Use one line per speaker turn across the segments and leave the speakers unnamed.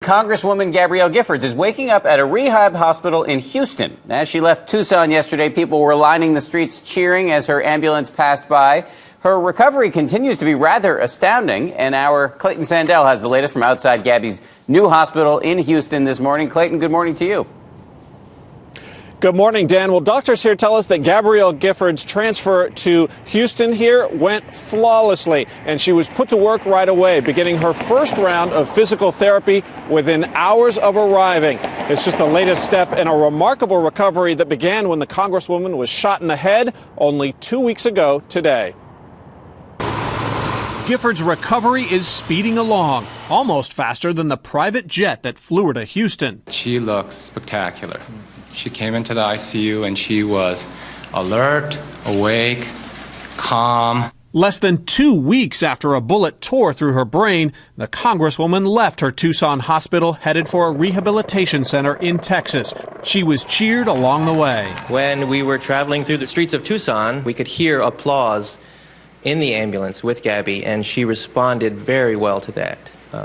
Congresswoman Gabrielle Giffords is waking up at a rehab hospital in Houston. As she left Tucson yesterday, people were lining the streets cheering as her ambulance passed by. Her recovery continues to be rather astounding, and our Clayton Sandell has the latest from outside Gabby's new hospital in Houston this morning. Clayton, good morning to you.
Good morning, Dan. Well, doctors here tell us that Gabrielle Giffords' transfer to Houston here went flawlessly, and she was put to work right away, beginning her first round of physical therapy within hours of arriving. It's just the latest step in a remarkable recovery that began when the Congresswoman was shot in the head only 2 weeks ago today.
Giffords' recovery is speeding along, almost faster than the private jet that flew her to Houston.
She looks spectacular. She came into the ICU and she was alert, awake, calm.
Less than 2 weeks after a bullet tore through her brain, the Congresswoman left her Tucson hospital headed for a rehabilitation center in Texas. She was cheered along the way.
When we were traveling through the streets of Tucson, we could hear applause in the ambulance with Gabby, and she responded very well to that,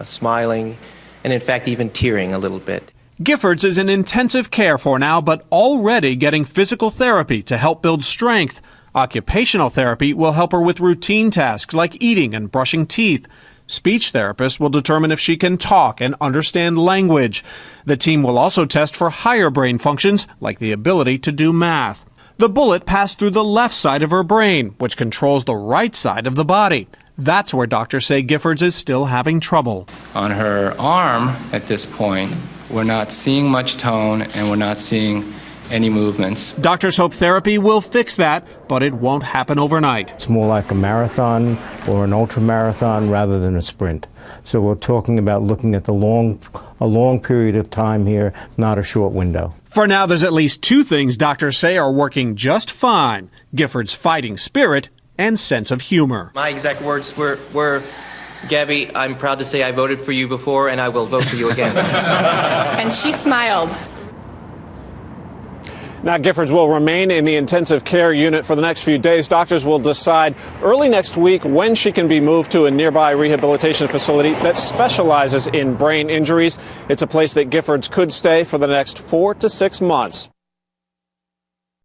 smiling and in fact even tearing a little bit.
Giffords is in intensive care for now, but already getting physical therapy to help build strength. Occupational therapy will help her with routine tasks like eating and brushing teeth. Speech therapists will determine if she can talk and understand language. The team will also test for higher brain functions like the ability to do math. The bullet passed through the left side of her brain, which controls the right side of the body. That's where doctors say Giffords is still having trouble.
On her arm at this point, we're not seeing much tone and we're not seeing any movements.
Doctors hope therapy will fix that, but it won't happen overnight.
It's more like a marathon or an ultra marathon rather than a sprint. So we're talking about looking at a long period of time here, not a short window.
For now, there's at least two things doctors say are working just fine: Giffords' fighting spirit and sense of humor.
My exact words were, Gabby, I'm proud to say I voted for you before and I will vote for you again.
And she smiled.
Now, Giffords will remain in the intensive care unit for the next few days. Doctors will decide early next week when she can be moved to a nearby rehabilitation facility that specializes in brain injuries. It's a place that Giffords could stay for the next 4 to 6 months.